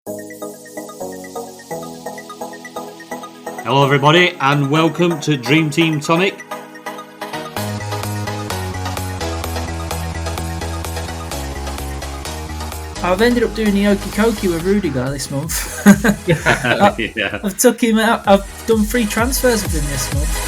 Hello everybody and welcome to Dream Team Tonic. I've ended up doing the Okie Kokie with Rudiger this month. Yeah. I've took him out. I've done 3 transfers with him this month.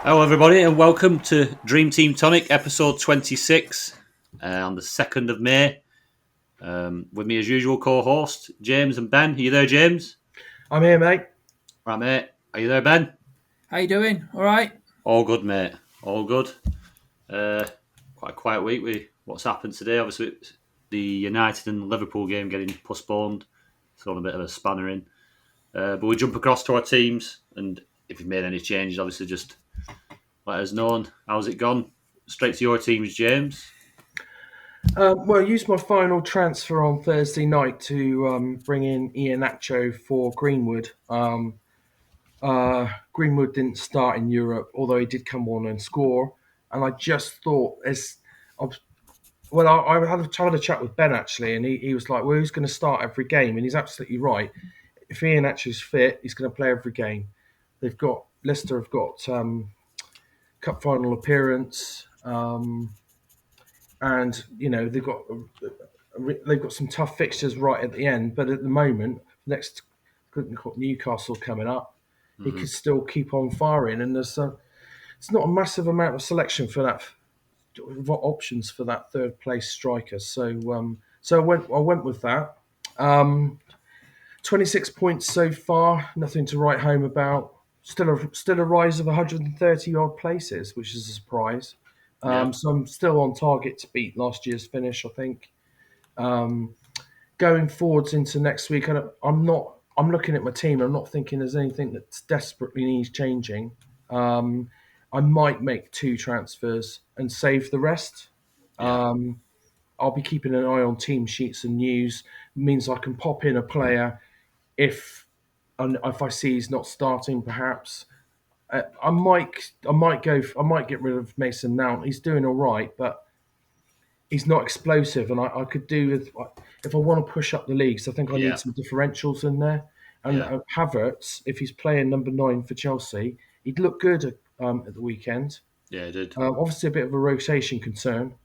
Hello everybody and welcome to Dream Team Tonic episode 26 on the 2nd of May. With me as usual co-host James and Ben. Are you there, James? I'm here, mate. Right, mate. Are you there, Ben? How you doing? All right? All good, mate. All good. Quite a quiet week with what's happened today. Obviously, the United and Liverpool game getting postponed. Thrown a bit of a spanner in. But we jump across to our teams, and if you've made any changes, obviously just let us know. And how's it gone? Straight to your teams, James. Well, I used my final transfer on Thursday night to bring in Iheanacho for Greenwood. Greenwood didn't start in Europe, although he did come on and score. And I just thought, I had a chat with Ben actually, and he was like, "Well, who's going to start every game?" And he's absolutely right. If Iheanacho's fit, he's going to play every game. Leicester have got cup final appearance. And they've got some tough fixtures right at the end, but at the moment, next Newcastle coming up, he could still keep on firing. And it's not a massive amount of selection for that options for that third place striker. So I went with that. 26 points so far, nothing to write home about. Still a rise of 130 odd places, which is a surprise. So I'm still on target to beat last year's finish, I think. Going forwards into next week, I'm looking at my team. I'm not thinking there's anything that desperately needs changing. I might make 2 transfers and save the rest. I'll be keeping an eye on team sheets and news. It means I can pop in a player if I see he's not starting, perhaps. I might get rid of Mason Mount. He's doing all right, but he's not explosive, and I could do with, if I want to push up the leagues. I think I need some differentials in there. And Havertz, if he's playing number 9 for Chelsea, he'd look good at the weekend. Yeah, he did. Obviously, a bit of a rotation concern.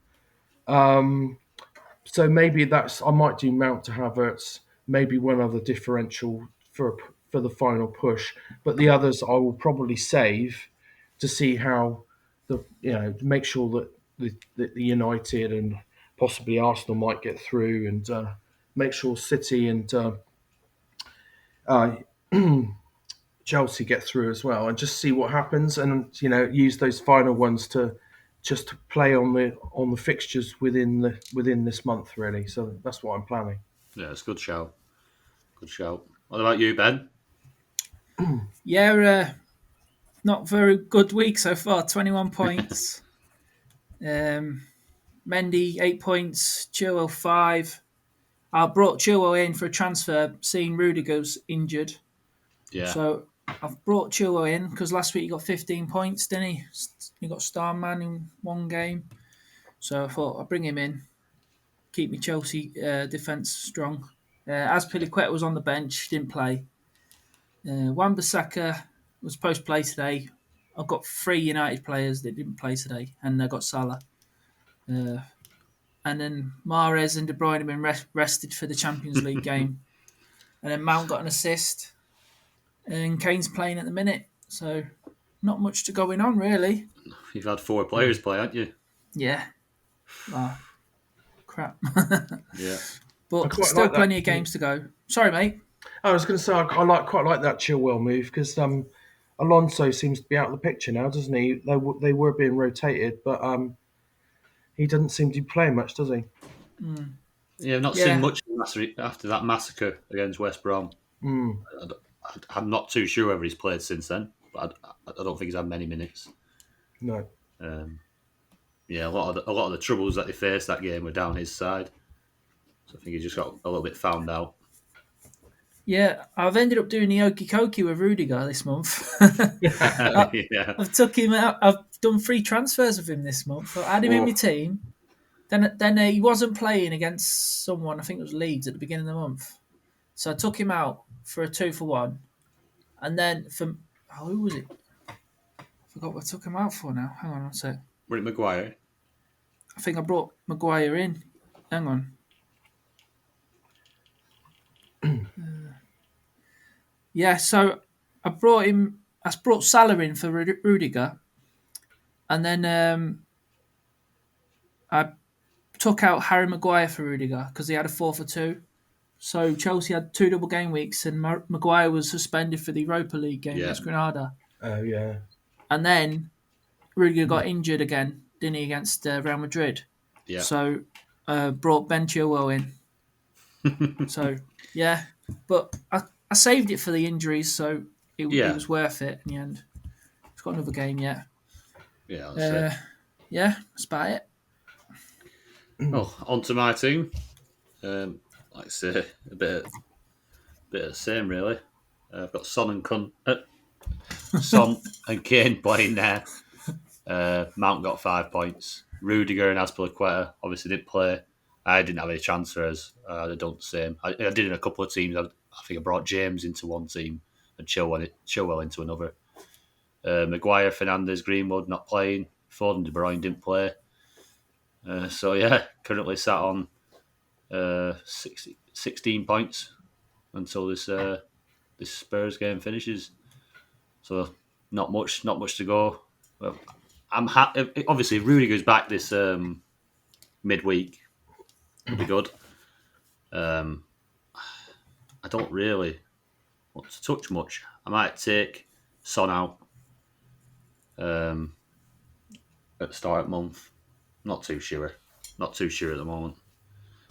So maybe I might do Mount to Havertz, maybe one other differential for the final push, but the others I will probably save to see how to make sure that the United and possibly Arsenal might get through, and make sure City and Chelsea get through as well, and just see what happens, and use those final ones to just play on the fixtures within this month, really. So that's what I'm planning. Yeah, it's a good shout. Good shout. What about you, Ben? Yeah, not very good week so far. 21 points. Mendy 8 points. Chilwell 5. I brought Chilwell in for a transfer, seeing Rudiger's injured. Yeah. So I've brought Chilwell in because last week he got 15 points, didn't he? He got star man in one game. So I thought I'd bring him in, keep my Chelsea defence strong. Azpilicueta was on the bench, didn't play. Wan-Bissaka was supposed to play today. I've got 3 United players that didn't play today, and I got Salah. And then Mahrez and De Bruyne have been rested for the Champions League game. And then Mount got an assist. And Kane's playing at the minute. So not much to going on, really. You've had 4 players play, haven't you? Yeah. Crap. Yeah. But still plenty of games to go. Sorry, mate. I was going to say I quite like that Chilwell move, because Alonso seems to be out of the picture now, doesn't he? They were being rotated, but he doesn't seem to be playing much, does he? Yeah, I've not seen much after that massacre against West Brom. I'm not too sure whether he's played since then, but I don't think he's had many minutes. No. Yeah, a lot of the troubles that they faced that game were down his side. So I think he just got a little bit found out. Yeah, I've ended up doing the okey cokey with Rudiger this month. Yeah. I've took him out. I've done 3 transfers with him this month. I had him in my Oh, team. Then he wasn't playing against someone. I think it was Leeds at the beginning of the month. So I took him out for a 2-for-1, and then who was it? I forgot what I took him out for now. Hang on a sec. were it Maguire? I think I brought Maguire in. Hang on. Yeah, so I brought him. I brought Salah in for Rudiger, and then I took out Harry Maguire for Rudiger because he had a 4-for-2. So Chelsea had 2 double game weeks, and Maguire was suspended for the Europa League game Yeah. against Granada. Oh yeah. And then Rudiger got injured again, didn't he, against Real Madrid? Yeah. So brought Ben Chilwell in. So yeah, but I saved it for the injuries, so it was worth it in the end. He's got another game yet. Yeah, that's it. Yeah, that's about it. Well, on to my team. Like I say, a bit of the same, really. I've got Son and Kane playing there. Mount got 5 points. Rudiger and Azpilicueta obviously didn't play. I didn't have any transfers. I'd done the same. I did in a couple of teams. I think I brought James into one team and Chilwell into another. Maguire, Fernandes, Greenwood not playing. Foden, De Bruyne didn't play. So yeah, currently sat on 16 points until this Spurs game finishes. So not much to go. Well, I'm happy. Obviously, if Rudiger's back this midweek, it'll be good. I don't really want to touch much. I might take Son out at the start of the month. Not too sure. Not too sure at the moment.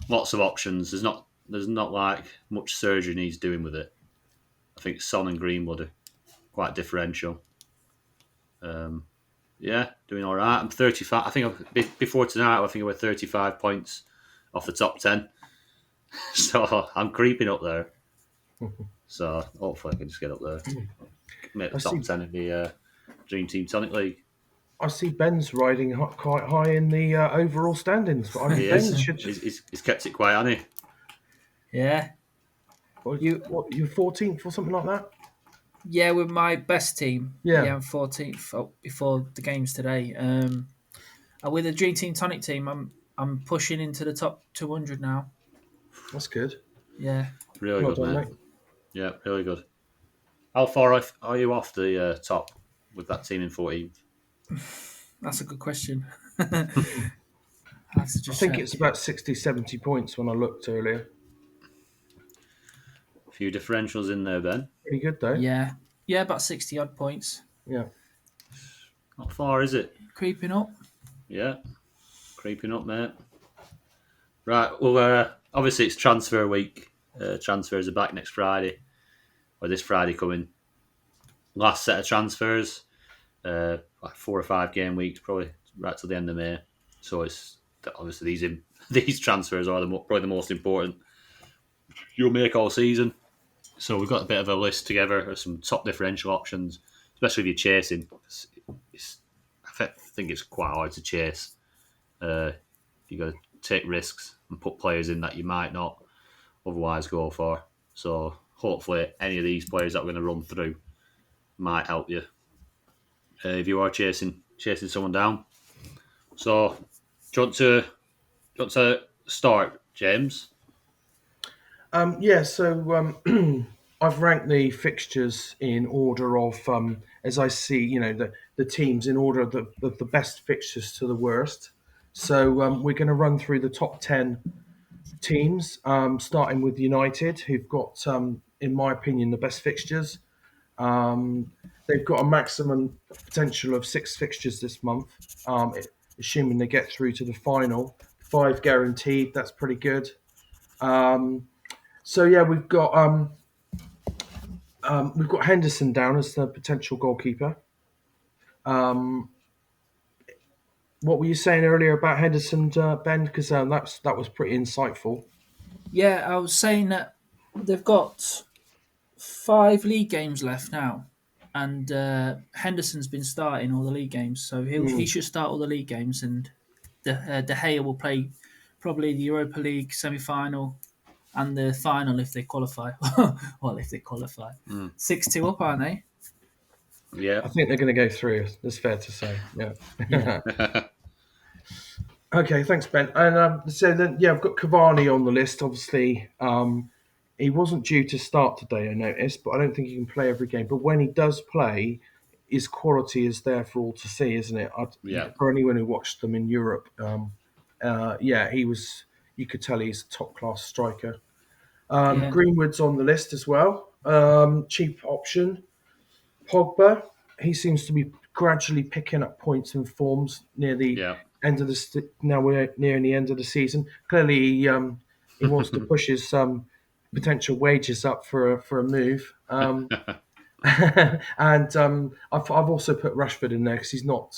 Lots of options. There's not like much surgery needs doing with it. I think Son and Greenwood are quite differential. Yeah, doing all right. I'm 35. I think before tonight, I think I were 35 points off the top 10. So I'm creeping up there. So hopefully I can just get up there. Make the top 10 in the Dream Team Tonic League. I see Ben's riding quite high in the overall standings. But I mean, He's kept it quiet, hasn't he? Yeah. You're 14th or something like that? Yeah, with my best team. Yeah. I'm 14th before the games today. With the Dream Team Tonic team, I'm pushing into the top 200 now. That's good. Yeah. Really good, mate. Yeah, really good. How far are you off the top with that team in 14th? That's a good question. I think it's about 60, 70 points when I looked earlier. A few differentials in there, Ben. Pretty good, though. Yeah, about 60-odd points. Yeah. Not far, is it? Creeping up. Yeah, creeping up, mate. Right, well, obviously it's transfer week. Transfers are back next Friday, or this Friday coming. Last set of transfers, like 4 or 5 game weeks, probably right till the end of May. So it's obviously these transfers are probably the most important you'll make all season. So we've got a bit of a list together of some top differential options, especially if you're chasing. I think it's quite hard to chase. You've got to take risks and put players in that you might not otherwise go for. So hopefully any of these players that we're going to run through might help you if you are chasing someone down. So do you want to start, James? Yeah, so I've ranked the fixtures in order of, as I see, the teams in order of the best fixtures to the worst. So we're going to run through the top 10 teams, starting with United, who've got, in my opinion, the best fixtures. They've got a maximum potential of 6 fixtures this month, assuming they get through to the final. 5 guaranteed, that's pretty good. So yeah, we've got Henderson down as the potential goalkeeper. What were you saying earlier about Henderson, Ben? Because that was pretty insightful. Yeah, I was saying that they've got 5 league games left now, and Henderson's been starting all the league games, so he should start all the league games, and De Gea will play probably the Europa League semi-final and the final if they qualify. Well, if they qualify, 6-2 up, aren't they? Yeah. I think they're going to go through. That's fair to say. Yeah. Yeah. Okay, thanks, Ben. And so then, yeah, I've got Cavani on the list. Obviously, he wasn't due to start today, I noticed, but I don't think he can play every game. But when he does play, his quality is there for all to see, isn't it? Yeah. For anyone who watched them in Europe, yeah, he was. You could tell he's a top class striker. Yeah. Greenwood's on the list as well. Cheap option. Pogba, he seems to be gradually picking up points and forms near the Yeah. end of the. Now we're nearing the end of the season. Clearly, he wants to push his potential wages up for a move. And I've also put Rashford in there because he's not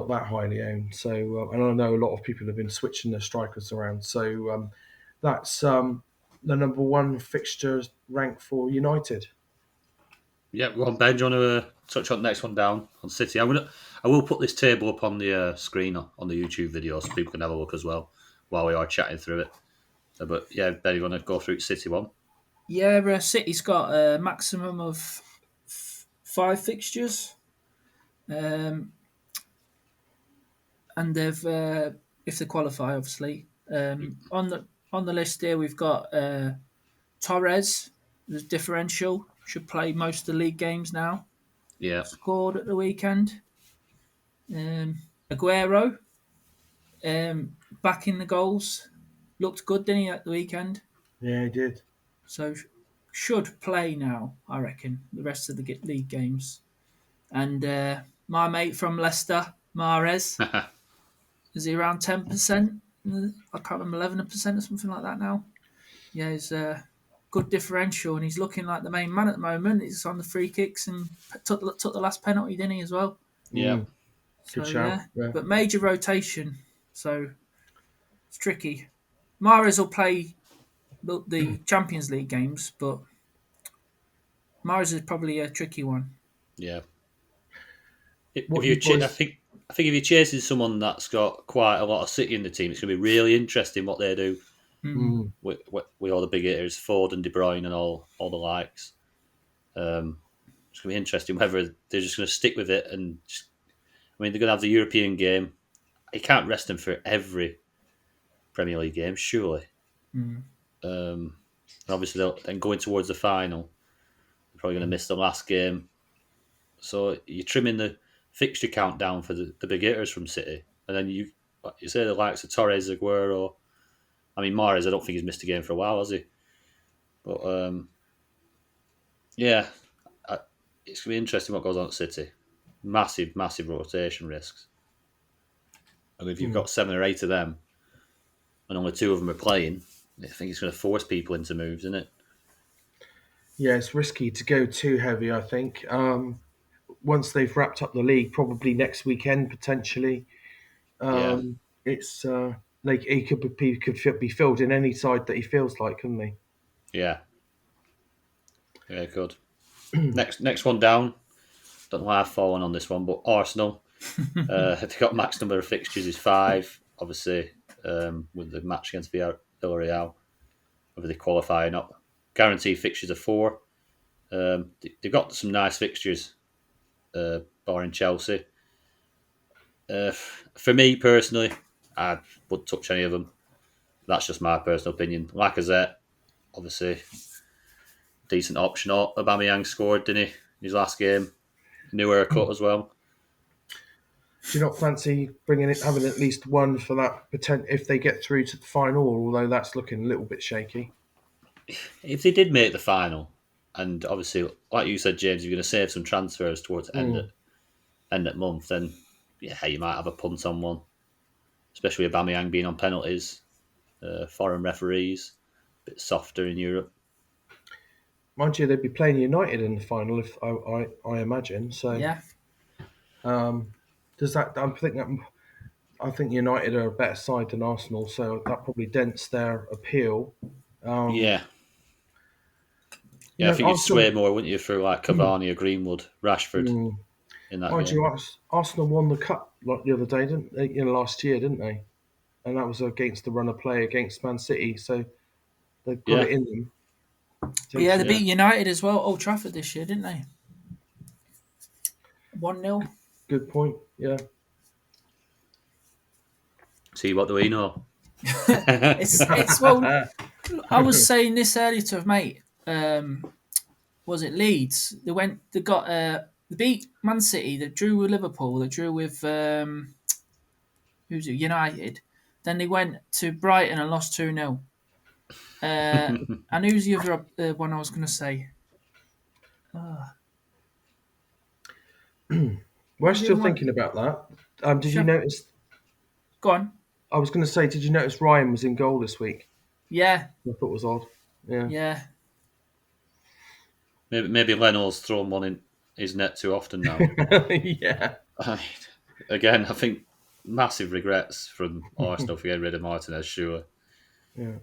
that highly owned. So and I know a lot of people have been switching their strikers around. So that's the number one fixture rank for United. Yeah, go on, Ben. Do you want to touch on the next one down on City? I will put this table up on the screen on the YouTube video so people can have a look as well while we are chatting through it. But yeah, Ben, you want to go through City one? Yeah, City's got a maximum of 5 fixtures, and they've if they qualify, obviously. On the list here, we've got Torres, the differential, should play most of the league games now. Yeah, Scored at the weekend. Aguero, back in the goals, looked good, didn't he, at the weekend? Yeah, he did. So should play now, I reckon, the rest of the league games. And my mate from Leicester, Mahrez, is he around 10%? I can't remember, 11% or something like that now. Yeah, he's a good differential, and he's looking like the main man at the moment. He's on the free kicks and took the last penalty, didn't he, as well? yeah. So, Good shout. Yeah. But major rotation, so it's tricky. Mahrez will play the Champions League games, but Mahrez is probably a tricky one. Yeah. What I you boys? think if you're chasing someone that's got quite a lot of City in the team, it's going to be really interesting what they do with all the big hitters, Ford and De Bruyne and all the likes. It's going to be interesting whether they're just going to stick with it and just, I mean, they're going to have the European game. You can't rest them for every Premier League game, surely. Obviously, then going towards the final, they're probably going to miss the last game. So you're trimming the fixture count down for the big hitters from City. And then you say the likes of Torres, Aguero. I mean, Mahrez, I don't think he's missed a game for a while, has he? But, yeah, it's going to be interesting what goes on at City. Massive, massive rotation risks. And if you've got 7 or 8 of them, and only 2 of them are playing, I think it's going to force people into moves, isn't it? Yeah, it's risky to go too heavy, I think. Once they've wrapped up the league, probably next weekend, potentially, it's like he could be filled in any side that he feels like, couldn't he? Yeah. Yeah, good. Next one down. Don't know why I've fallen on this one, but Arsenal. They've got max number of fixtures is 5, obviously, with the match against Villarreal, whether they qualify or not. Guaranteed fixtures are 4. They've got some nice fixtures, barring Chelsea. For me personally, I wouldn't touch any of them. That's just my personal opinion. Lacazette, obviously, decent option. Aubameyang scored, didn't he, in his last game? New haircut as well. Do you not fancy having at least one for that if they get through to the final? Although that's looking a little bit shaky. If they did make the final, and obviously, like you said, James, you're going to save some transfers towards the end of month, then yeah, you might have a punt on one, especially with Aubameyang being on penalties, foreign referees, a bit softer in Europe. Mind you, they'd be playing United in the final, if I imagine. So Yeah. Does that? I think United are a better side than Arsenal, so that probably dents their appeal. Yeah. Yeah, I think you'd Arsenal. sway more, wouldn't you, through like Cavani or Greenwood, Rashford Mm, in that mind game. you, Arsenal won the cup like the other day, didn't they? Last year, didn't they? And that was against the run of play against Man City. So they've got Yeah, it in them. Yeah, they Potentially. yeah. beat United as well, Old Trafford this year, didn't they? 1-0. Good point. Yeah. See, what do we know? It's well. I was saying this earlier to a mate. Was it Leeds? They beat Man City. They drew with Liverpool. They drew with who's it? United. Then they went to Brighton and lost 2-0. And who's the other one I was going to say? We're Who's the still other one? thinking about that. Did you Shep- notice? Go on. I was going to say, did you notice Ryan was in goal this week? Yeah, I thought it was odd. Yeah. yeah, maybe Leno's thrown one in his net too often now. Yeah. I mean, again, I think massive regrets from Arsenal for getting rid of Martinez, sure. Yeah.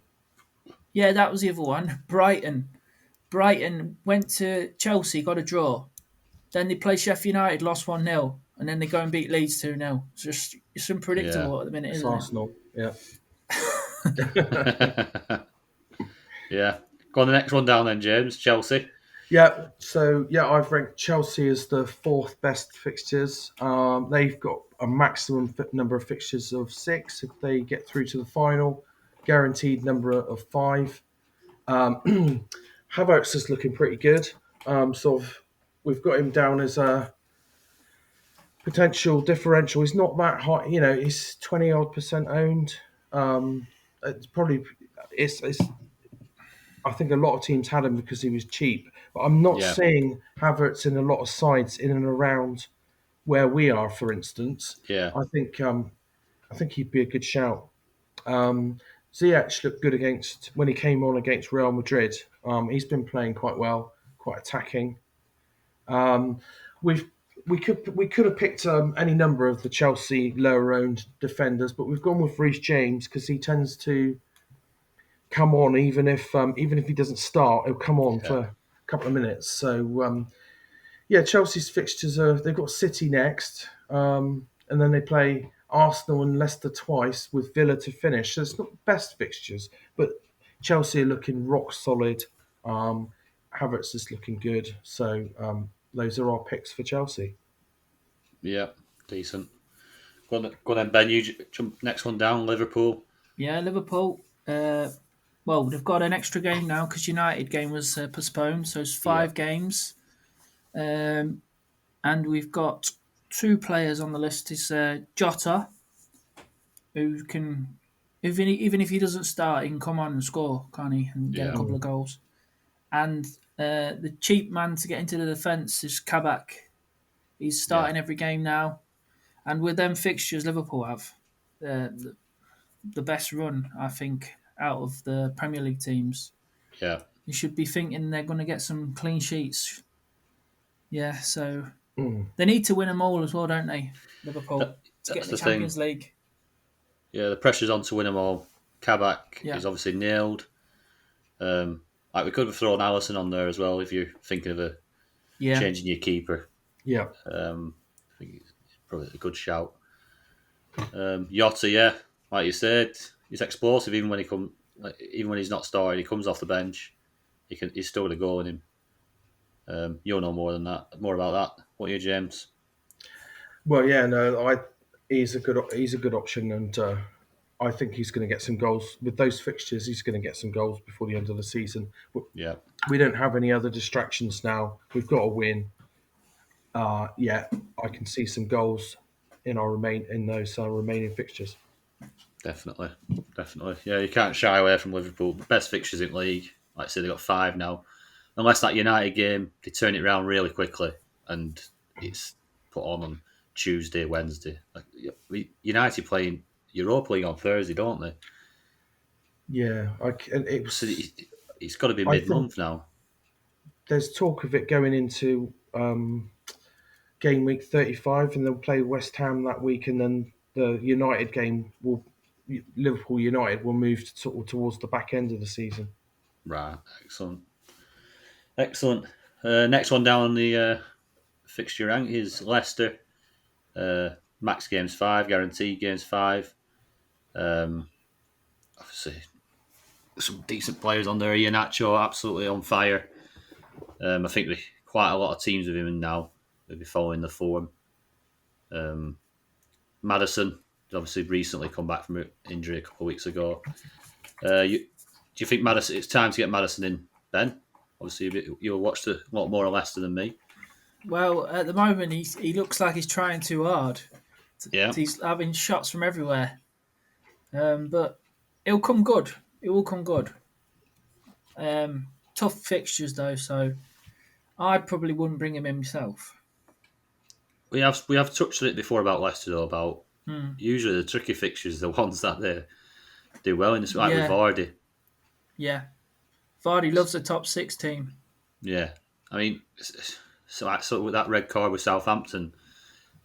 yeah. That was the other one. Brighton. Brighton went to Chelsea, got a draw. Then they play Sheffield United, lost 1-0, and then they go and beat Leeds 2-0. It's Yeah. unpredictable at the minute, It's isn't it? Arsenal. Yeah. Yeah. Go on the next one down then, James. Chelsea. Yeah. So yeah, I've ranked Chelsea as the fourth best fixtures. They've got a maximum number of fixtures of 6 if they get through to the final. Guaranteed number of 5. Havertz is looking pretty good. Sort of, we've got him down as a potential differential. He's not that high, he's 20 odd % owned. It's probably it's. I think a lot of teams had him because he was cheap, but I'm not Yeah. seeing Havertz in a lot of sides in and around where we are. For instance, Yeah. I think he'd be a good shout. Ziyech looked good against when he came on against Real Madrid. He's been playing quite well, quite attacking. Um, we've we could have picked any number of the Chelsea lower owned defenders, but we've gone with Reece James because he tends to come on even if he doesn't start, he'll come on Yeah. for a couple of minutes. So yeah, Chelsea's fixtures are they've got City next, and then they play Arsenal and Leicester twice with Villa to finish. So it's not the best fixtures, but Chelsea are looking rock solid. Um, Havertz is looking good. So those are our picks for Chelsea. Yeah. Decent. Go on then, Ben. You jump next one down, Liverpool. Yeah, Liverpool. Well, they've got an extra game now because United game was postponed, so it's Yeah. 5 games. And we've got 2 players on the list. Is Jota, who can, even if he doesn't start, he can come on and score, can't he, and get a Yeah. couple of goals. And the cheap man to get into the defence is Kabak. He's Yeah. starting every game now. And with them fixtures Liverpool have, the best run, I think, out of the Premier League teams. Yeah. You should be thinking they're going to get some clean sheets. Yeah, so Mm. they need to win them all as well, don't they, Liverpool, to get That's in the the thing. Champions League. Yeah, the pressure's on to win them all. Kabak Yeah. is obviously nailed. Like we could have thrown Allison on there as well if you're thinking of Yeah, changing your keeper. Yeah, I think it's probably a good shout. Yotta, yeah, like you said, he's explosive even when even when he's not starting. He comes off the bench. He's still got a goal in him. You'll know more about that. What are you, James? well, yeah, no, he's a good option, and I think he's going to get some goals with those fixtures. He's going to get some goals before the end of the season. Yeah, We don't have any other distractions now. We've got to win. Yeah, I can see some goals in those remaining fixtures. definitely. Yeah, you can't shy away from Liverpool. Best fixtures in league. Like I said, they got 5 now. Unless that United game, they turn it around really quickly and it's put on Tuesday, Wednesday. United playing Europa League on Thursday, don't they? Yeah, and So it's got to be I think mid-month now. there's talk of it going into game week 35, and they'll play West Ham that week, and then the United game Liverpool United will move sort of towards the back end of the season. Right, excellent. Excellent. Next one down on the fixture rank is Leicester. Max games 5, guaranteed games 5. Obviously, some decent players on there. Iheanacho absolutely on fire. I think quite a lot of teams with him now. They'll be following the form. Maddison obviously recently come back from injury a couple of weeks ago. Do you think Maddison? It's time to get Maddison in, Ben? Obviously, you'll watch a lot more of Leicester than me. Well, at the moment, he looks like he's trying too hard. Yeah. He's having shots from everywhere. But it'll come good. It will come good. Tough fixtures, though, so I probably wouldn't bring him in myself. We have touched on it before about Leicester, though, about usually the tricky fixtures, the ones that they do well in. It's like with Vardy. Yeah. Vardy loves the top 6 team. Yeah. I mean, so with that red card with Southampton,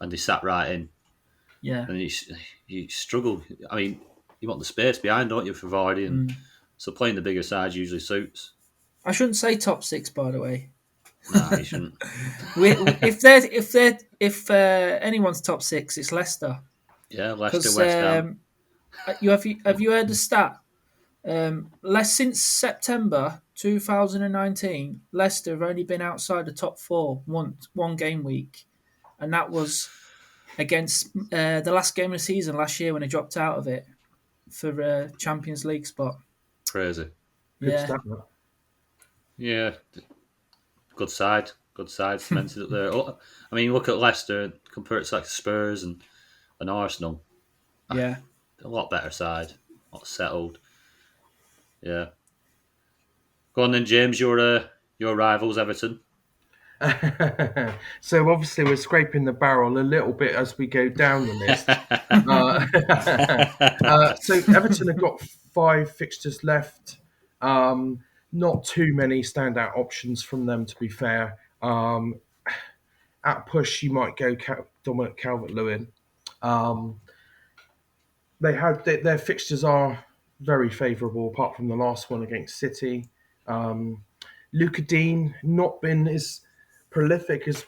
and he sat right in. Yeah. And he struggled. I mean, you want the space behind, don't you, for Vardy? And so playing the bigger side usually suits. I shouldn't say top 6, by the way. Nah, you shouldn't. if anyone's top 6, it's Leicester. Yeah, Leicester, West Ham. Have you heard the stat? Since September 2019, Leicester have only been outside the top 4 one game week, and that was against the last game of the season last year when they dropped out of it for a Champions League spot. Crazy. Good stuff. Yeah. Good side cemented up there. I mean, look at Leicester, compare it to like Spurs and Arsenal. Yeah. A lot better side, a lot settled. Yeah. Go on then, James, your rivals, Everton. So obviously we're scraping the barrel a little bit as we go down the list. So Everton have got 5 fixtures left. Not too many standout options from them, to be fair. At push, you might go Dominic Calvert-Lewin. They had their fixtures are very favourable, apart from the last one against City. Luka Dean not been as prolific as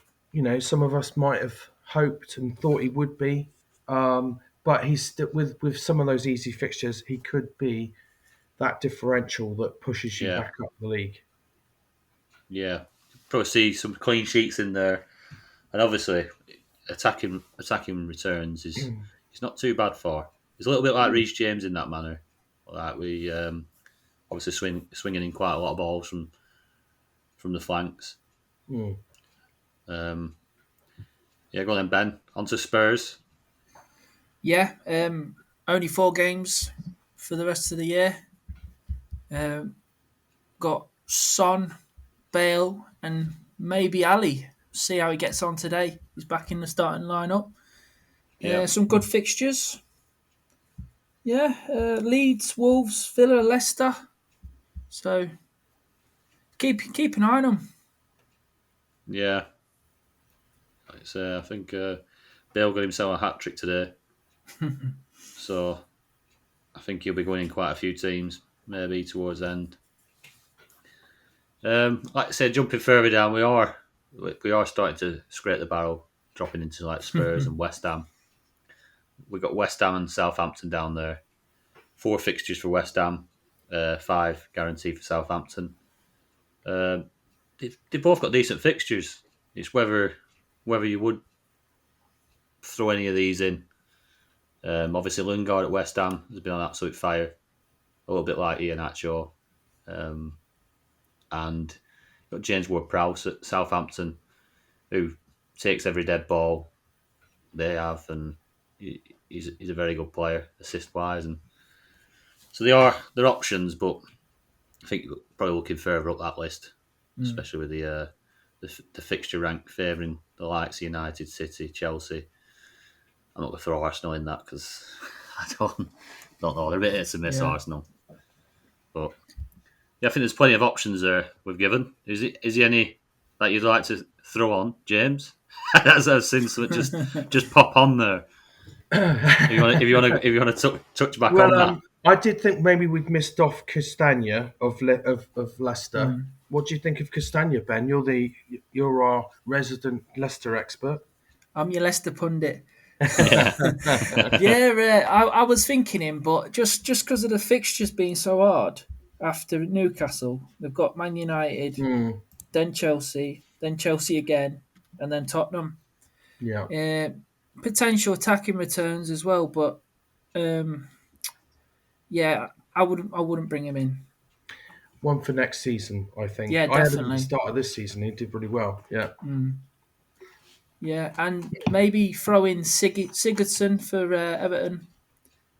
some of us might have hoped and thought he would be, but he's with some of those easy fixtures, he could be that differential that pushes you back up the league. Yeah, probably see some clean sheets in there, and obviously attacking returns is not too bad for. He's a little bit like Reece James in that manner. Like we obviously swinging in quite a lot of balls from the flanks. Mm. Go on then, Ben. On to Spurs. Yeah, only 4 games for the rest of the year. Got Son, Bale, and maybe Ali. See how he gets on today. He's back in the starting lineup. Some good fixtures. Yeah, Leeds, Wolves, Villa, Leicester. So keep an eye on them. Yeah, I think Bale got himself a hat trick today. So I think he'll be going in quite a few teams, maybe towards the end. Like I said, jumping further down, we are starting to scrape the barrel, dropping into like Spurs and West Ham. We've got West Ham and Southampton down there. 4 fixtures for West Ham, 5 guaranteed for Southampton. They've both got decent fixtures. It's whether you would throw any of these in. Obviously, Lingard at West Ham has been on absolute fire, a little bit like Iheanacho. And you've got James Ward-Prowse at Southampton, who takes every dead ball they have, and he's a very good player, assist-wise. And so they're options, but I think you're probably looking further up that list, especially with the fixture rank favouring the likes of United, City, Chelsea. I'm not going to throw Arsenal in that because I don't know. They're a bit hit and miss, Arsenal. But yeah, I think there's plenty of options there we've given. Is there any that you'd like to throw on, James? That's I've seen something just pop on there. If you want to touch back on that. I did think maybe we'd missed off Castagna of Leicester. What do you think of Castagna, Ben? You're our resident Leicester expert. I'm your Leicester pundit. Yeah. Yeah, I was thinking him, but just because of the fixtures being so hard after Newcastle, they've got Man United, Mm, then Chelsea again, and then Tottenham. yeah, Uh, Potential attacking returns as well, but um, yeah, I wouldn't bring him in. one for next season. I think Yeah, I had him at the definitely. start of this season. He did really well. Yeah, Yeah, and maybe throw in Sigurdsson for Everton.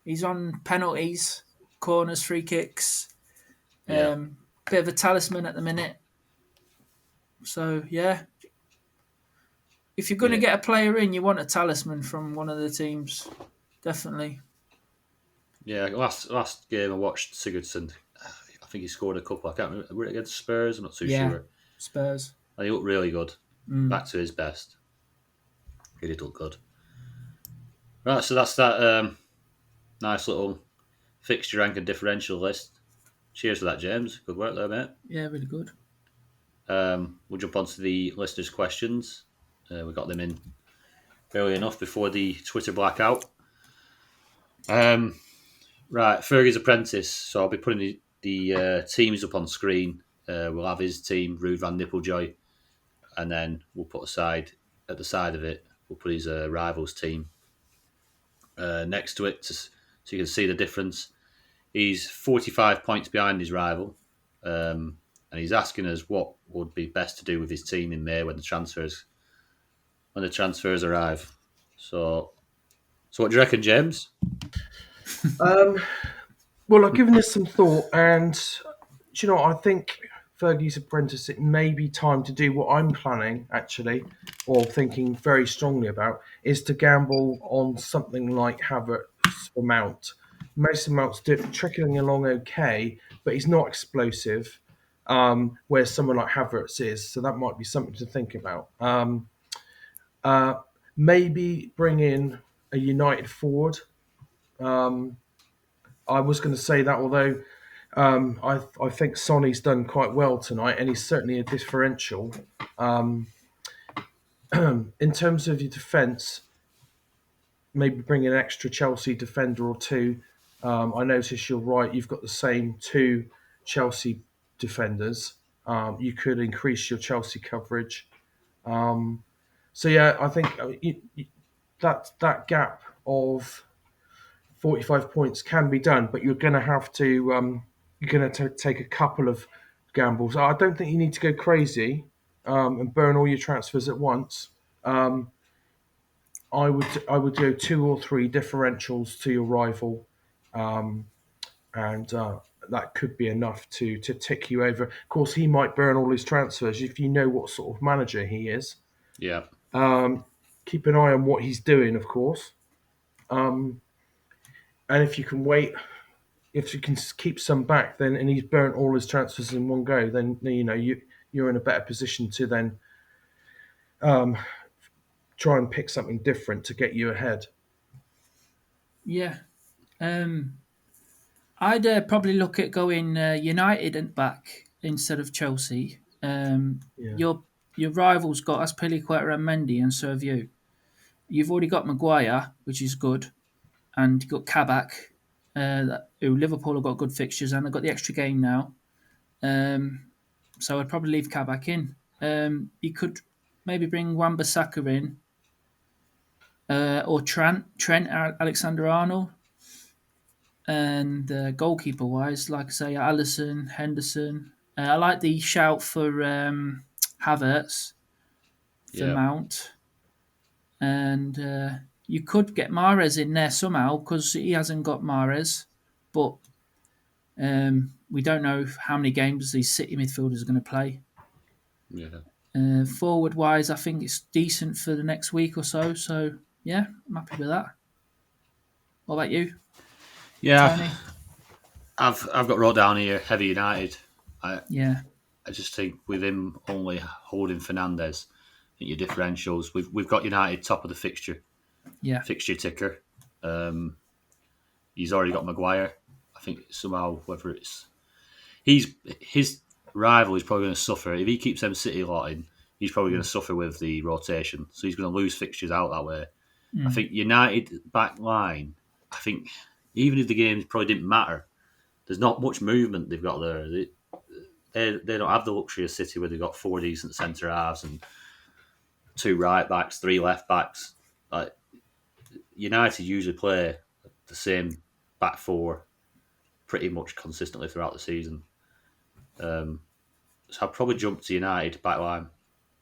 He's on penalties, corners, free kicks. Yeah. Bit of a talisman at the minute. So yeah, if you're going to Yeah. get a player in, you want a talisman from one of the teams, definitely. Yeah. Last game I watched Sigurdsson. I think he scored a couple. I can't remember. Were it against Spurs? I'm not too Yeah, sure. Spurs. And he looked really good. Back to his best. He did look good. Right, so that's that nice little fixture rank and differential list. Cheers for that, James. Good work there, mate. Yeah, really good. We'll jump on to the listeners' questions. We got them in early enough before the Twitter blackout. Right, Fergie's apprentice. So I'll be putting the teams up on screen. We'll have his team, Ruud van Nippeljoy, and then we'll put at the side of it, we'll put his rivals team next to it so you can see the difference. He's 45 points behind his rival, and he's asking us what would be best to do with his team in May when the transfers arrive. So what do you reckon, James? well, I've given this some thought, and do you know what? I think Fergie's apprentice. It may be time to do what I'm planning, actually, or thinking very strongly about, is to gamble on something like Havertz for Mount. Mason Mount's trickling along okay, but he's not explosive, where someone like Havertz is. So that might be something to think about. Uh, Maybe bring in a United forward. I was going to say that, although I think Sonny's done quite well tonight, and he's certainly a differential. In terms of your defence, maybe bring an extra Chelsea defender or two. I notice you're right; you've got the same two Chelsea defenders. You could increase your Chelsea coverage. So yeah, I think that gap of 45 points can be done, but you're going to have to take a couple of gambles. I don't think you need to go crazy and burn all your transfers at once. I would go two or three differentials to your rival, and that could be enough to tick you over. Of course, he might burn all his transfers if you know what sort of manager he is. Yeah. Keep an eye on what he's doing, of course, and if you can wait. If you can keep some back, then and he's burnt all his transfers in one go, then you're in a better position to then try and pick something different to get you ahead. Yeah. I'd probably look at going United and back instead of Chelsea. Yeah, Your rivals got Aspilicueta and Mendy, and so have you. You've already got Maguire, which is good, and you've got Kabak, who Liverpool have got good fixtures, and they've got the extra game now. So I'd probably leave Kabak in. You could maybe bring Wan-Bissaka in, or Trent Alexander-Arnold. And goalkeeper wise, like I say, Allison, Henderson. I like the shout for Havertz for Yeah. Mount. And you could get Mahrez in there somehow because he hasn't got Mahrez. But we don't know how many games these City midfielders are going to play. Yeah. Forward wise, I think it's decent for the next week or so. So, yeah, I'm happy with that. What about you? Yeah. Tony? I've got wrote down here heavy United. Yeah. I just think with him only holding Fernandes, I think your differentials. We've got United top of the fixture Yeah. ticker. He's already got Maguire. I I think somehow whether it's his rival is probably going to suffer if he keeps them City lot in. He's probably going to suffer with the rotation, so he's going to lose fixtures out that way. I think United back line. I think even if the games probably didn't matter, there's not much movement they've got there. They don't have the luxury of City where they've got 4 decent centre halves and 2 right backs, 3 left backs. Like United usually play the same back 4 pretty much consistently throughout the season. So I'd probably jump to United back line.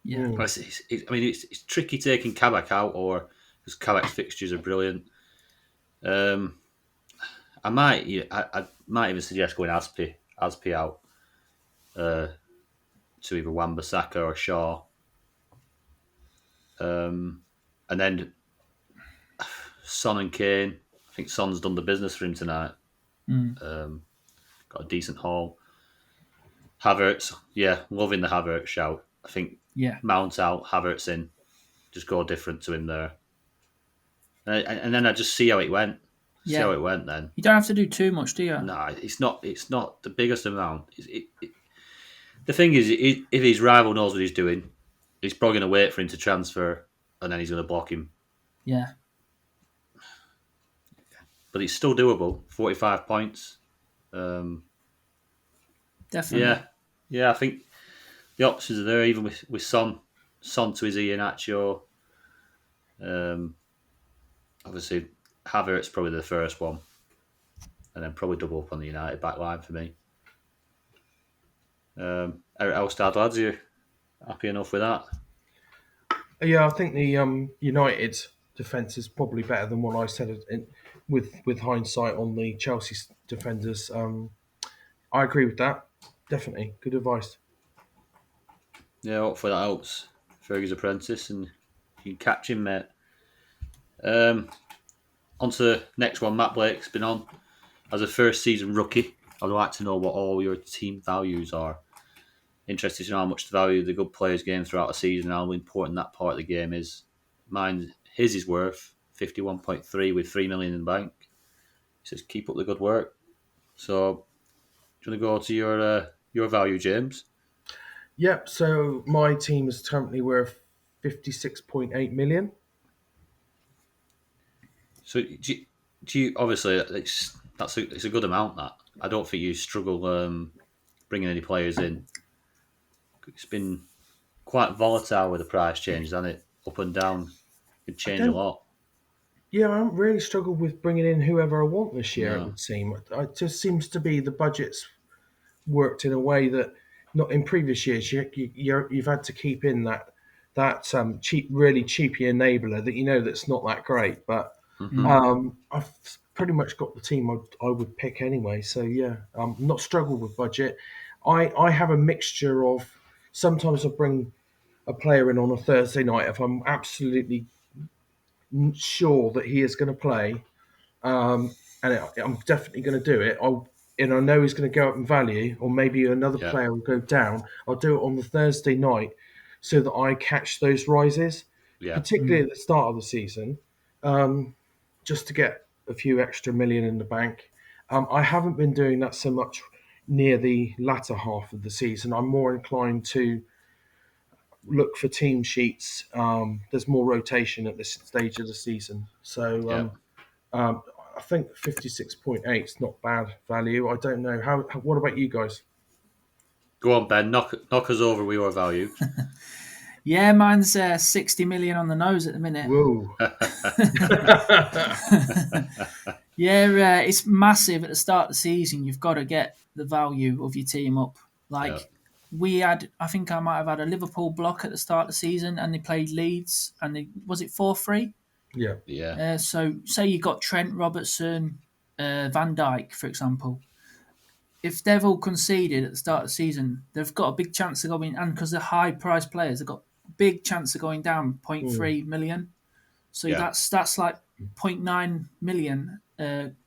Yeah. But it's tricky taking Kabak out, or because Kabak's fixtures are brilliant. I might even suggest going Aspi out to either Wan-Bissaka or Shaw, and then Son and Kane. I think Son's done the business for him tonight. Got a decent haul. Havertz, loving the Havertz shout. I think Mount out, Havertz in, just go different to him there. And then I just see how it went. See how it went then. You don't have to do too much, do you? No, it's not the biggest amount. The thing is, if his rival knows what he's doing, he's probably going to wait for him to transfer, and then he's going to block him. Yeah. But it's still doable. 45 points. Definitely. Yeah. I think the options are there, even with Son to his Iheanacho. Obviously, Havertz probably the first one, and then probably double up on the United back line for me. Elstad lads, are you happy enough with that? Yeah, I think the United defence is probably better than what I said with hindsight on the Chelsea defenders. I agree with that. Definitely. Good advice. Yeah, hopefully that helps Fergie's apprentice and you can catch him, mate. On to the next one. Matt Blake's been on. As a first season rookie, I'd like to know what all your team values are. Interested to know how much to value the good players game throughout the season and how important that part of the game is. His is worth 51.3 with 3 million in the bank. He says keep up the good work. So, do you want to go to your value, James? Yep. So my team is currently worth 56.8 million. So do you obviously it's a good amount. That I don't think you struggle bringing any players in. It's been quite volatile with the price changes, hasn't it? Up and down, it change a lot. Yeah, I haven't really struggled with bringing in whoever I want this year. No. It would seem. It just seems to be the budget's worked in a way that not in previous years. You've had to keep in that really cheapy enabler that you know that's not that great. But I've pretty much got the team I would pick anyway. So yeah, not struggled with budget. I have a mixture of sometimes I bring a player in on a Thursday night if I'm absolutely sure that he is going to play, and I'm definitely going to do it. And I know he's going to go up in value, or maybe another player will go down. I'll do it on the Thursday night so that I catch those rises, particularly at the start of the season, just to get a few extra million in the bank. I haven't been doing that so much near the latter half of the season. I'm more inclined to look for team sheets. There's more rotation at this stage of the season. So I think 56.8 is not bad value. I don't know. What about you guys? Go on, Ben. Knock us over with your value. Yeah, mine's 60 million on the nose at the minute. Whoa. Yeah, it's massive at the start of the season. You've got to get the value of your team up. We had, I think I might have had a Liverpool block at the start of the season, and they played Leeds, and was it 4-3? Yeah. So say you got Trent, Robertson, Van Dijk, for example. If they've all conceded at the start of the season, they've got a big chance of going, and because they're high-priced players, they've got a big chance of going down 0.3 million. So that's like 0.9 million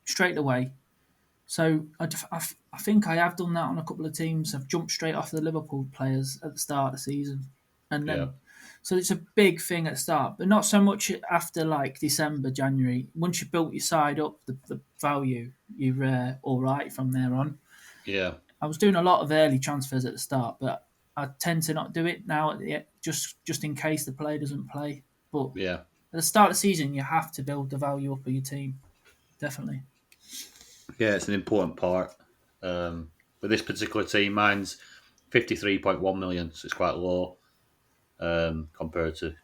straight away. So I think I have done that on a couple of teams. I've jumped straight off the Liverpool players at the start of the season. And then So it's a big thing at the start, but not so much after like December, January. Once you've built your side up, the value, you're all right from there on. Yeah. I was doing a lot of early transfers at the start, but I tend to not do it now just in case the player doesn't play. But Yeah. at the start of the season, you have to build the value up of your team. Definitely. Yeah, it's an important part. With this particular team, mine's 53.1 million, so it's quite low compared to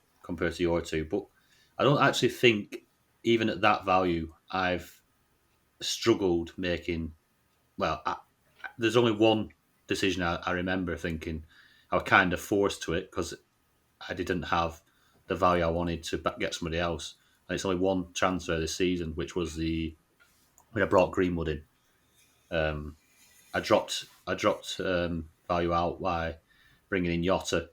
your two. But I don't actually think, even at that value, I've struggled making. Well, there's only one decision I remember thinking I was kind of forced to it because I didn't have the value I wanted to get somebody else. And it's only one transfer this season, which was when I brought Greenwood in. I dropped value out by bringing in Yotta,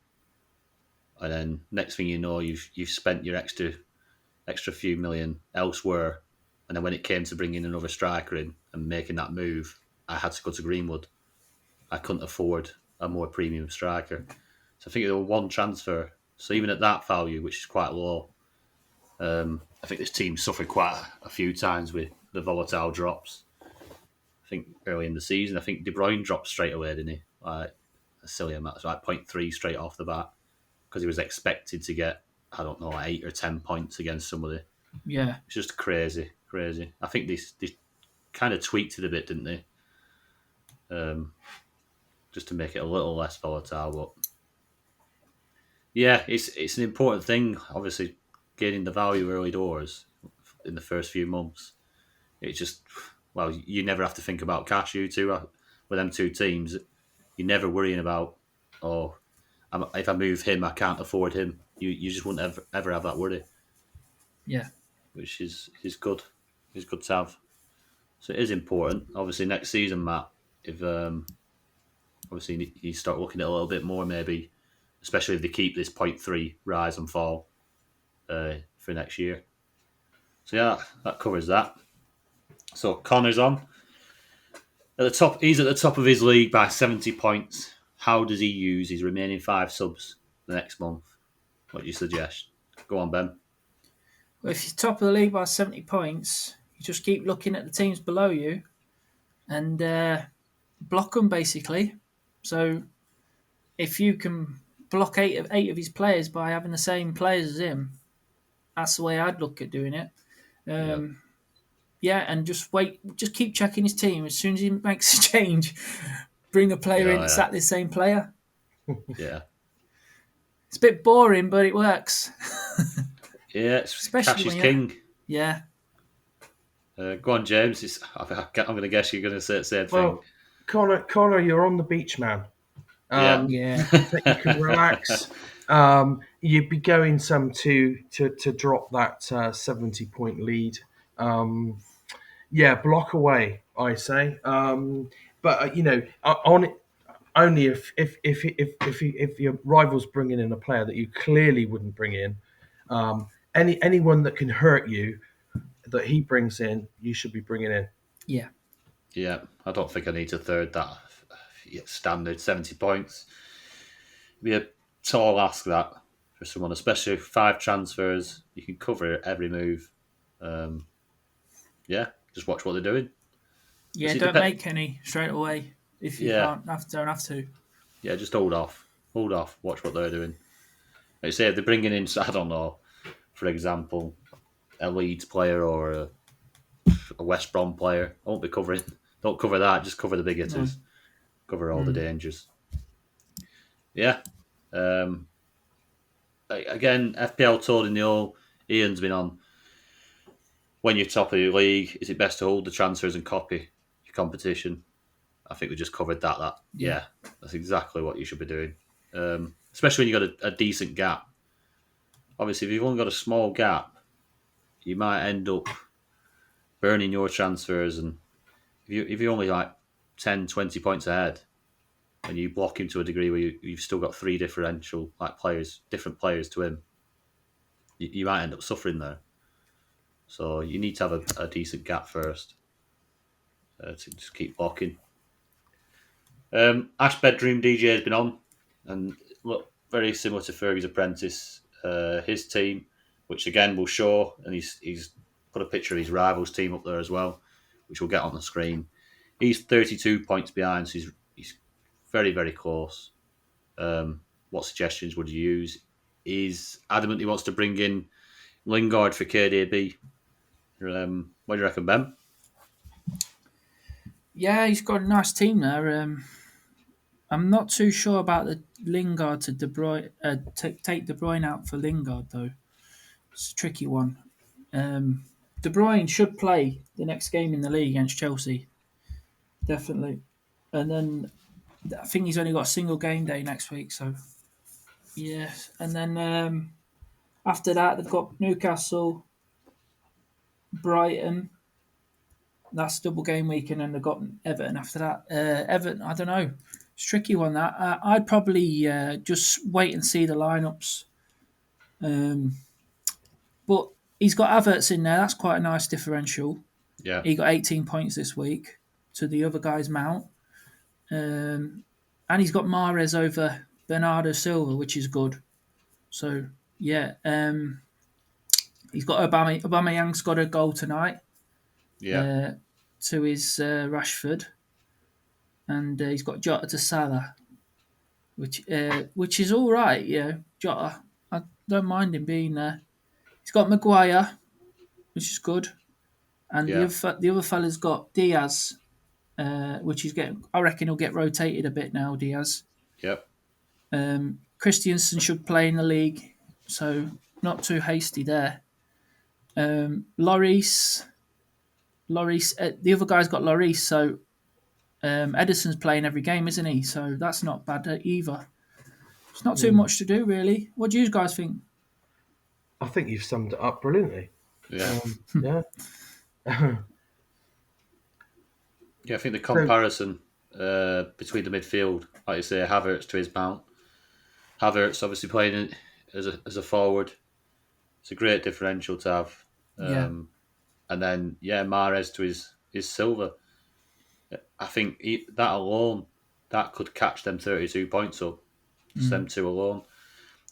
and then next thing you know, you've spent your extra few million elsewhere, and then when it came to bringing another striker in and making that move, I had to go to Greenwood. I couldn't afford a more premium striker, so I think there was one transfer. So even at that value, which is quite low, I think this team suffered quite a few times with the volatile drops. I think early in the season, I think De Bruyne dropped straight away, didn't he? Like a silly amount, like 0.3 straight off the bat, because he was expected to get, I don't know, 8 or 10 points against somebody. Yeah. It's just crazy. I think they kind of tweaked it a bit, didn't they? Just to make it a little less volatile. But yeah, it's an important thing. Obviously, gaining the value early doors in the first few months. It's just, well, you never have to think about cash. You two with them two teams, you're never worrying about, oh, if I move him, I can't afford him. You just wouldn't ever have that worry. Yeah. Which is good. It's good to have. So it is important. Obviously, next season, Matt, if obviously you start looking at a little bit more, maybe, especially if they keep this 0.3 rise and fall for next year. So yeah, that covers that. So Connor's on at the top. He's at the top of his league by 70 points. How does he use his remaining 5 subs the next month? What do you suggest? Go on, Ben. Well, if you're top of the league by 70 points, you just keep looking at the teams below you and block them, basically. So if you can block eight of his players by having the same players as him, that's the way I'd look at doing it. Yeah, and just wait. Just keep checking his team. As soon as he makes a change, bring a player in that's the same player. Yeah. It's a bit boring, but it works. Yeah, especially cash is king. Yeah. Go on, James. I'm going to guess you're going to say the same thing. Connor, you're on the beach, man. Yeah. You can relax. You'd be going some to drop that 70-point lead. Block away, I say. But only if your rival's bringing in a player that you clearly wouldn't bring in. Anyone that can hurt you that he brings in, you should be bringing in. Yeah. Yeah, I don't think I need to third that standard 70 points. It'd be a tall ask that for someone, especially 5 transfers. You can cover every move. Just watch what they're doing. Yeah, don't make any straight away if you don't have to. Yeah, just hold off. Watch what they're doing. Like say if they're bringing in, I don't know, for example, a Leeds player or a West Brom player. I won't be covering. Don't cover that. Just cover the big hitters. Cover all the dangers. Yeah. Again, FPL told in the all. Ian's been on. When you're top of your league, is it best to hold the transfers and copy your competition? I think we just covered that. Yeah, that's exactly what you should be doing. Especially when you've got a decent gap. Obviously, if you've only got a small gap, you might end up burning your transfers. And if you're only like 10, 20 points ahead, and you block him to a degree where you've still got 3 different players to him, you might end up suffering there. So you need to have a decent gap first to just keep blocking. Ash Bedroom DJ has been on, and look, very similar to Fergie's apprentice. His team, which again will show, and he's put a picture of his rivals' team up there as well, which we'll get on the screen. He's 32 points behind, so he's very, very close. What suggestions would you use? He's adamant he wants to bring in Lingard for KDB. What do you reckon, Ben? Yeah, he's got a nice team there. I'm not too sure about the Lingard to De Bruyne. Take De Bruyne out for Lingard though. It's a tricky one. De Bruyne should play the next game in the league against Chelsea, definitely. And then I think he's only got a single game day next week, so yeah. And then after that, they've got Newcastle, Brighton. That's double game week, and then they've got Everton after that. Everton, I don't know. It's a tricky one. That I'd probably just wait and see the lineups. But he's got Havertz in there. That's quite a nice differential. Yeah. He got 18 points this week to the other guy's mount. And he's got Mahrez over Bernardo Silva, which is good. So, yeah. He's got Aubameyang's got a goal tonight. Yeah. To his Rashford. And he's got Jota to Salah, which is all right, yeah. Jota, I don't mind him being there. He's got Maguire, which is good. And the other fella's got Diaz, which is I reckon he'll get rotated a bit now, Diaz. Yep. Christensen should play in the league, so not too hasty there. Lloris, the other guy's got Lloris, so Edison's playing every game, isn't he? So that's not bad either. It's not too much to do, really. What do you guys think? I think you've summed it up brilliantly. Yeah. Yeah. Yeah, I think the comparison between the midfield, like you say, Havertz to his mount. Havertz obviously playing as a forward. It's a great differential to have. And then, Mahrez to his Silva. I think that alone, that could catch them 32 points up. Just them two alone.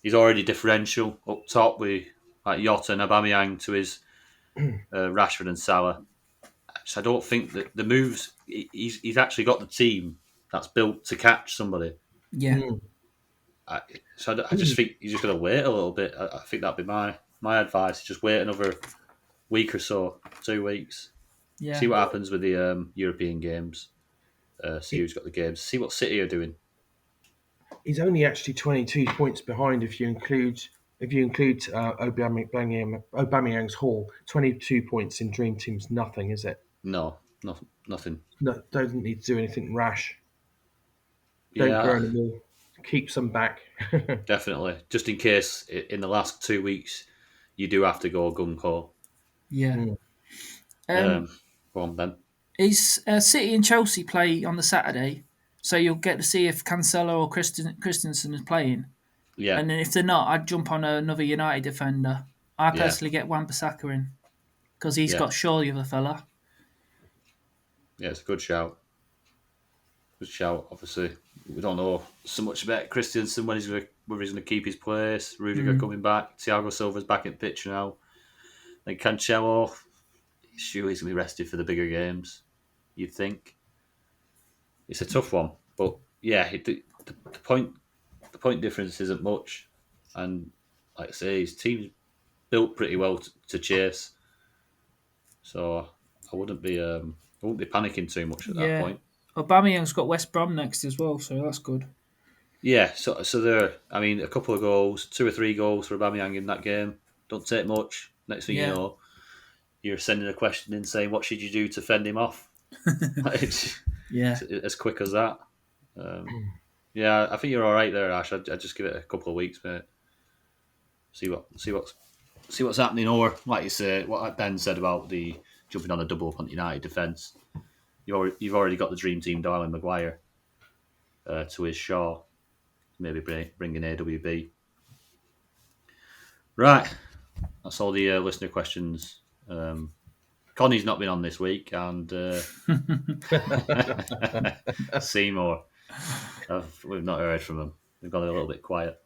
He's already differential up top with like Jota and Aubameyang to his Rashford and Salah. So I don't think that the moves, he's actually got the team that's built to catch somebody. Yeah. I just think he's just going to wait a little bit. I think that'd be my advice. Just wait another week or so, 2 weeks. Yeah. See what happens with the European games. See who's got the games. See what City are doing. He's only actually 22 points behind if you include Aubameyang's haul. 22 points in Dream Team's nothing, is it? No, nothing. No, doesn't need to do anything rash. Don't burn them all. Keep some back. Definitely. Just in case in the last 2 weeks you do have to go gung ho. Yeah. Go on, Ben. Is City and Chelsea play on the Saturday? So you'll get to see if Cancelo or Christensen is playing. Yeah. And then if they're not, I'd jump on another United defender. I personally get Wan-Bissaka in because he's got Shaw, the other fella. Yeah, it's a good shout. Good shout. Obviously, we don't know so much about Christensen, whether he's going to keep his place. Rudiger coming back. Thiago Silva's back in the pitch now. Then Cancelo, sure he's going to be rested for the bigger games. You'd think. It's a tough one, but yeah, the point difference isn't much, and like I say, his team's built pretty well to chase. So I wouldn't be panicking too much at that point. Aubameyang's got West Brom next as well, so that's good. Yeah, so there. I mean, a couple of goals, 2 or 3 goals for Aubameyang in that game. Don't take much. Next thing you know, you're sending a question in saying, "What should you do to fend him off?" Yeah, as quick as that. Yeah, I think you're all right there, Ash. I'd just give it a couple of weeks, mate. See what's happening, or like you say, what Ben said about the jumping on a double up on United defence. You've already got the dream team, Darwin Maguire, to his Shaw. Maybe bring in AWB. Right, that's all the listener questions. Connie's not been on this week, and Seymour, we've not heard from him. We've gone a little bit quiet.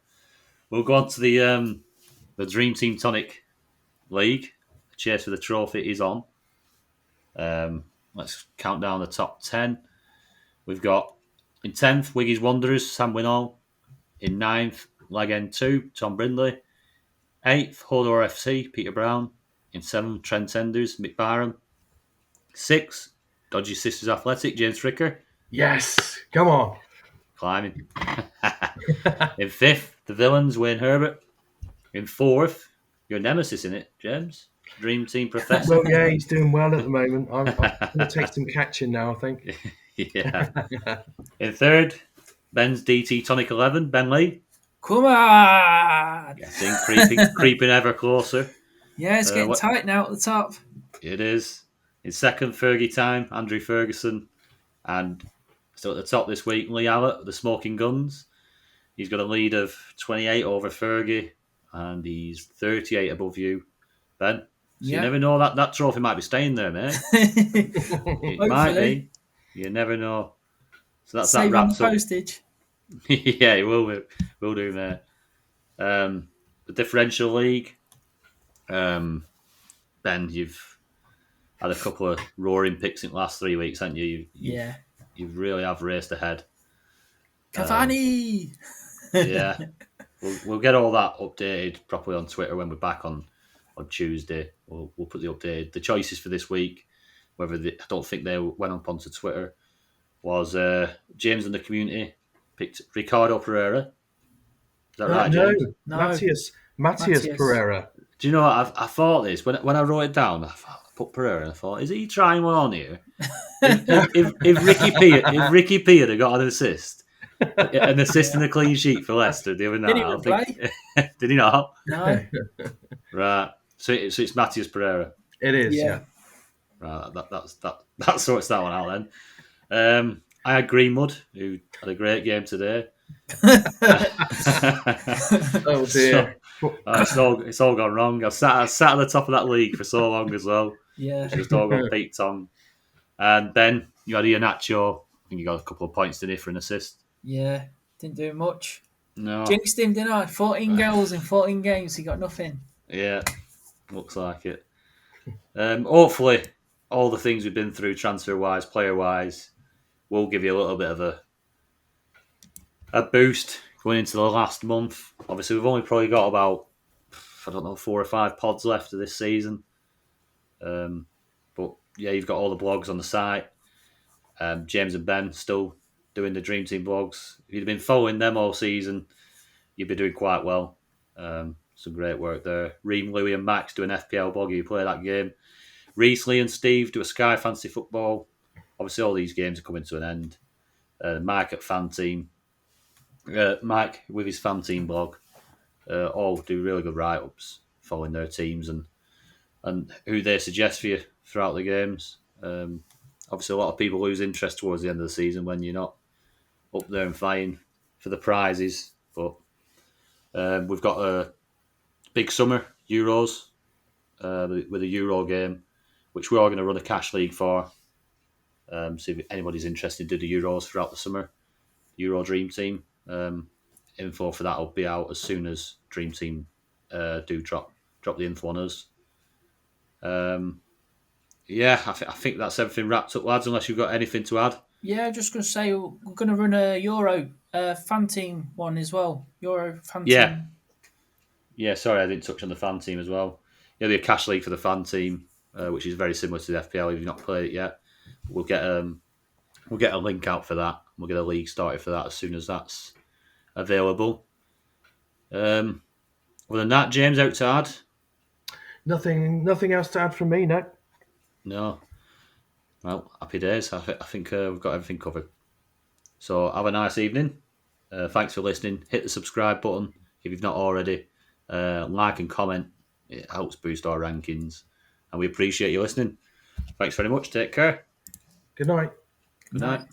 We'll go on to the Dream Team Tonic League. The chase for the trophy is on. Let's count down the top 10. We've got in 10th, Wiggy's Wanderers, Sam Winall. In 9th, Leg End 2, Tom Brindley. 8th, Hodor FC, Peter Brown. In 7th, Trent Enders, Mick Barham. 6th, Dodgy Sisters Athletic, James Fricker. Yes, come on. Climbing. In 5th, The Villains, Wayne Herbert. In 4th, your nemesis in it, James. Dream Team Professor. Well, yeah, he's doing well at the moment. I'm going to take some catching now, I think. Yeah. In 3rd, Ben's DT Tonic 11, Ben Lee. Come on! Getting creeping ever closer. Yeah, it's getting tight now at the top. It is. In 2nd, Fergie Time, Andrew Ferguson. And still at the top this week, Lee Allett, the Smoking Guns. He's got a lead of 28 over Fergie, and he's 38 above you, Ben. So you never know, that trophy might be staying there, mate. It might be. You never know. So that's Save that wraps on the up. postage. Yeah, it will do, mate. The differential league. Ben, you've had a couple of roaring picks in the last 3 weeks, haven't you? You really have raced ahead. Cavani! Yeah. We'll get all that updated properly on Twitter when we're back on Tuesday. We'll put the choices for this week. I don't think they went up onto Twitter. Was James in the community picked Ricardo Pereira? Is that right, James? No. Matthias Pereira. Do you know what? I thought this when I wrote it down. I put Pereira and I thought, is he trying one on here? if Ricky Pearce had got an assist and a clean sheet for Leicester the other night, did he not? No. Right. So it's Matthias Pereira. It is. Yeah. Right. That sorts that one out then. I had Greenwood, who had a great game today. Oh dear. It's all gone wrong. I sat at the top of that league for so long as well. Yeah. It's just all got peaked on. And then you had Iheanacho. I think you got a couple of points today for an assist. Yeah. Didn't do much. No. Jinxed him, didn't I? 14 goals in 14 games. He got nothing. Yeah. Looks like it. Hopefully, all the things we've been through transfer-wise, player-wise, will give you a little bit of a boost going into the last month. Obviously, we've only probably got about, 4 or 5 pods left of this season. But yeah, you've got all the blogs on the site. James and Ben still doing the Dream Team blogs. If you'd been following them all season, you'd be doing quite well. Some great work there. Reem, Louis and Max do an FPL blog. You play that game. Reese, Lee and Steve do a Sky Fantasy Football. Obviously, all these games are coming to an end. Mike at Fan Team. Mike with his Fan Team blog. All do really good write-ups following their teams and who they suggest for you throughout the games. Obviously, a lot of people lose interest towards the end of the season when you're not up there and fighting for the prizes. But we've got a big summer Euros with a Euro game, which we are going to run a cash league for. So if anybody's interested, do the Euros throughout the summer. Euro Dream Team. Info for that will be out as soon as Dream Team do drop the info on us. I think that's everything wrapped up, lads, unless you've got anything to add. Yeah, I'm just going to say we're going to run a Euro Fan Team one as well. Euro Fan Team. Yeah, sorry, I didn't touch on the Fan Team as well. Yeah, the cash league for the Fan Team, which is very similar to the FPL if you've not played it yet. We'll get a link out for that. We'll get a league started for that as soon as that's available. Other than that, James, out to add? Nothing else to add from me, no. No. Well, happy days. I think we've got everything covered. So have a nice evening. Thanks for listening. Hit the subscribe button if you've not already. Like and comment. It helps boost our rankings. And we appreciate you listening. Thanks very much. Take care. Good night. Good night.